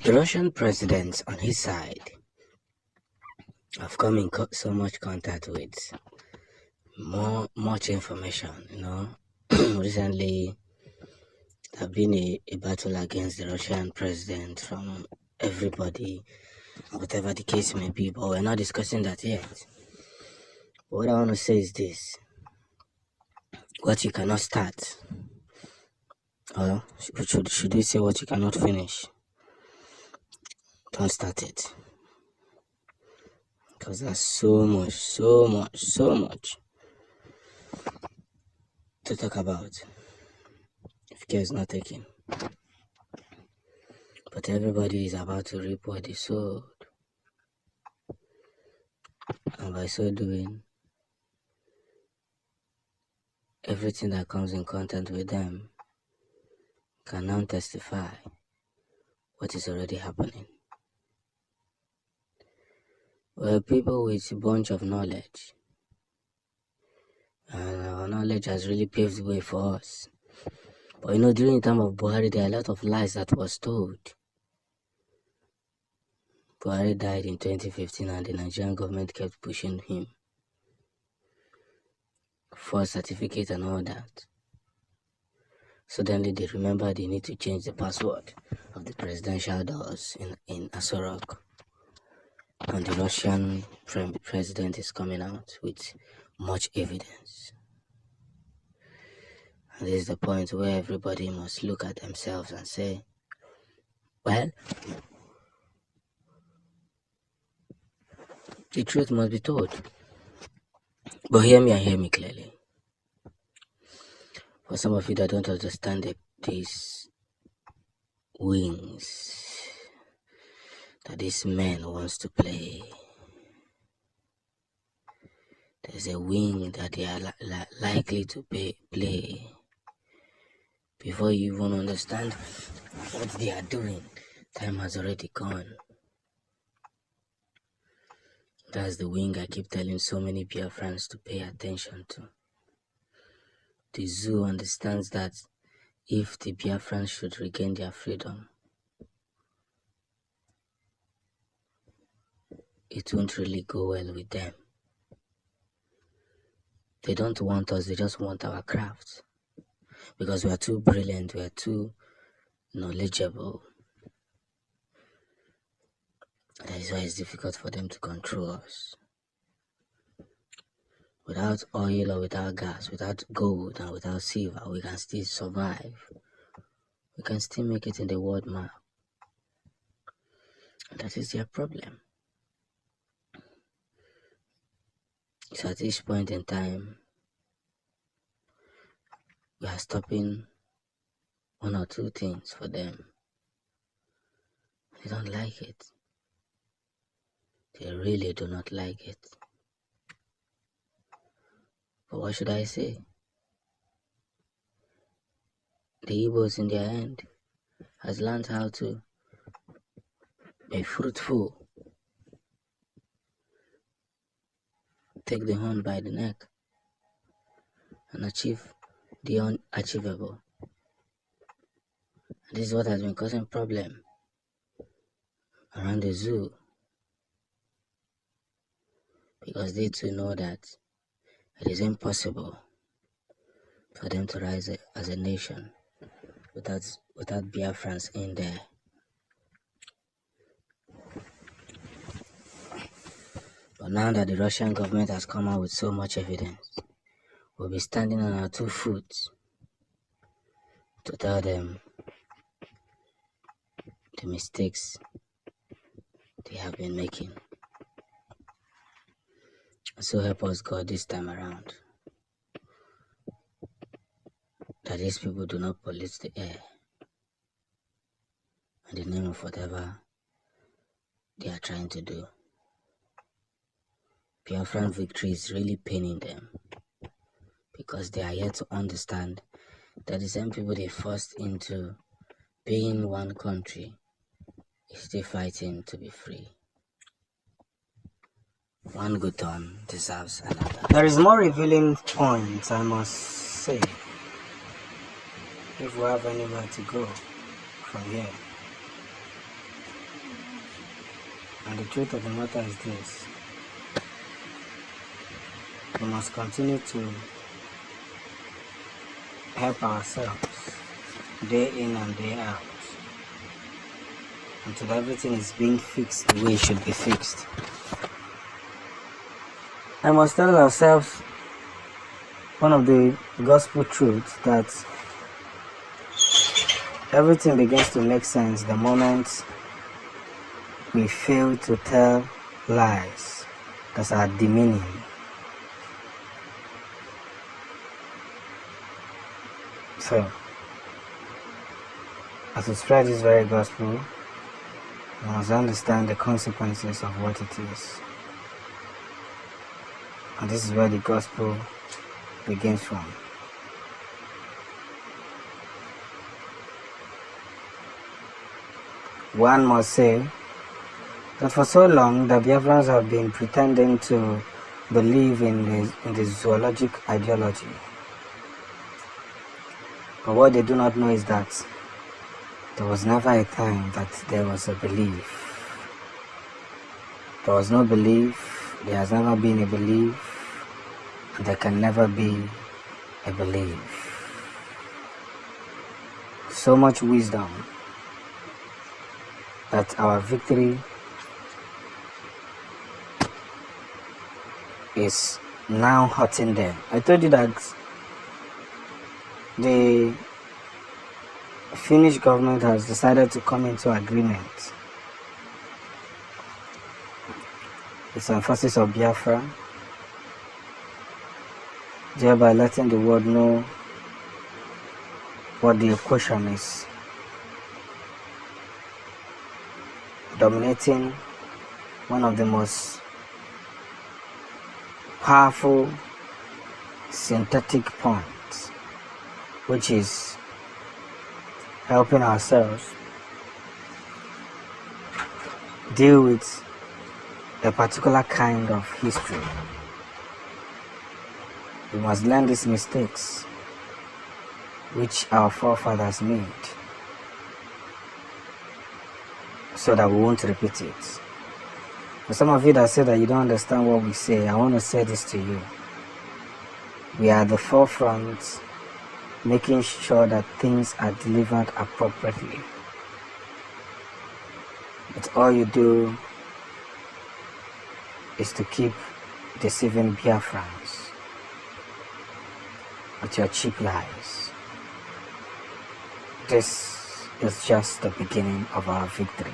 The Russian president, on his side, have come in so much contact with much information. Recently, there have been a battle against the Russian president from everybody, whatever the case may be. But we're not discussing that yet. But what I want to say is this: what you cannot start, or should we say what you cannot finish? Don't start it. Because there's so much to talk about if care is not taken. But everybody is about to reap what they sowed. And by so doing, everything that comes in contact with them can now testify what is already happening. We're people with a bunch of knowledge, and our knowledge has really paved the way for us. But during the time of Buhari, there are a lot of lies that was told. Buhari died in 2015 and the Nigerian government kept pushing him for a certificate and all that. Suddenly they remember they need to change the password of the presidential doors in Asorok. And the Russian president is coming out with much evidence. And this is the point where everybody must look at themselves and say, well, the truth must be told. But hear me and hear me clearly. For some of you that don't understand these wings that this man wants to play, there's a wing that they are likely to play. Before you even understand what they are doing, time has already gone. That's the wing I keep telling so many Biafrans to pay attention to. The zoo understands that if the Biafrans should regain their freedom, it won't really go well with them. They don't want us, they just want our craft. Because we are too brilliant, we are too knowledgeable. That is why it's difficult for them to control us. Without oil or without gas, without gold and without silver, we can still survive. We can still make it in the world map. And that is their problem. So at this point in time, we are stopping one or two things for them. They don't like it. They really do not like it. But what should I say? The Igbos in their end has learned how to be fruitful. Take the horn by the neck and achieve the unachievable. And this is what has been causing problem around the zoo. Because they too know that it is impossible for them to rise as a nation without Biafrans in there. But now that the Russian government has come out with so much evidence, we'll be standing on our 2 feet to tell them the mistakes they have been making. So help us God this time around, that these people do not pollute the air in the name of whatever they are trying to do. Biafran victory is really paining them because they are yet to understand that the same people they forced into being one country is still fighting to be free. One good turn deserves another. There is more revealing points, I must say, if we have anywhere to go from here. And the truth of the matter is this: we must continue to help ourselves day in and day out until everything is being fixed the way it should be fixed. I must tell ourselves one of the gospel truths, that everything begins to make sense the moment we fail to tell lies that are demeaning. So, as we spread this very gospel, we must understand the consequences of what it is. And this is where the gospel begins from. One must say that for so long the Biafrans have been pretending to believe in the zoologic ideology. But what they do not know is that there was never a time that there was a belief. There was no belief, there has never been a belief, and there can never be a belief. So much wisdom that our victory is now hurting them. I told you that the Finnish government has decided to come into agreement with some forces of Biafra, thereby letting the world know what the equation is. Dominating one of the most powerful synthetic points, which is helping ourselves deal with a particular kind of history. We must learn these mistakes which our forefathers made, so that we won't repeat it. For some of you that say that you don't understand what we say, I want to say this to you. We are at the forefront, making sure that things are delivered appropriately. But all you do is to keep deceiving Biafrans with your cheap lies. This is just the beginning of our victory.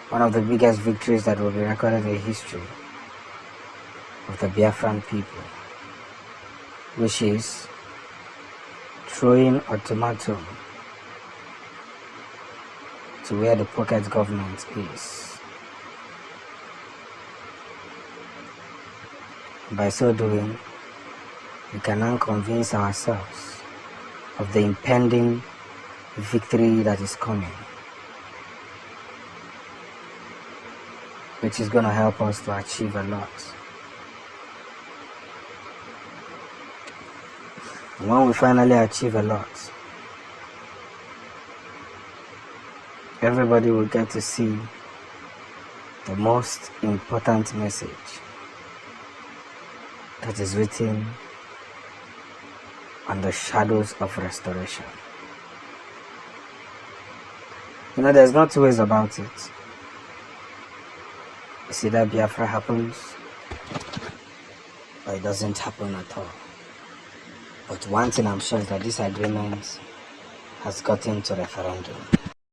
One of the biggest victories that will be recorded in history of the Biafran people, which is throwing ultimatum to where the pocket government is. By so doing, we can now convince ourselves of the impending victory that is coming, which is going to help us to achieve a lot. And when we finally achieve a lot, everybody will get to see the most important message that is written on the shadows of restoration. You know, there's no two ways about it. It's either Biafra happens or it doesn't happen at all. But one thing I'm sure is that this agreement has gotten to referendum.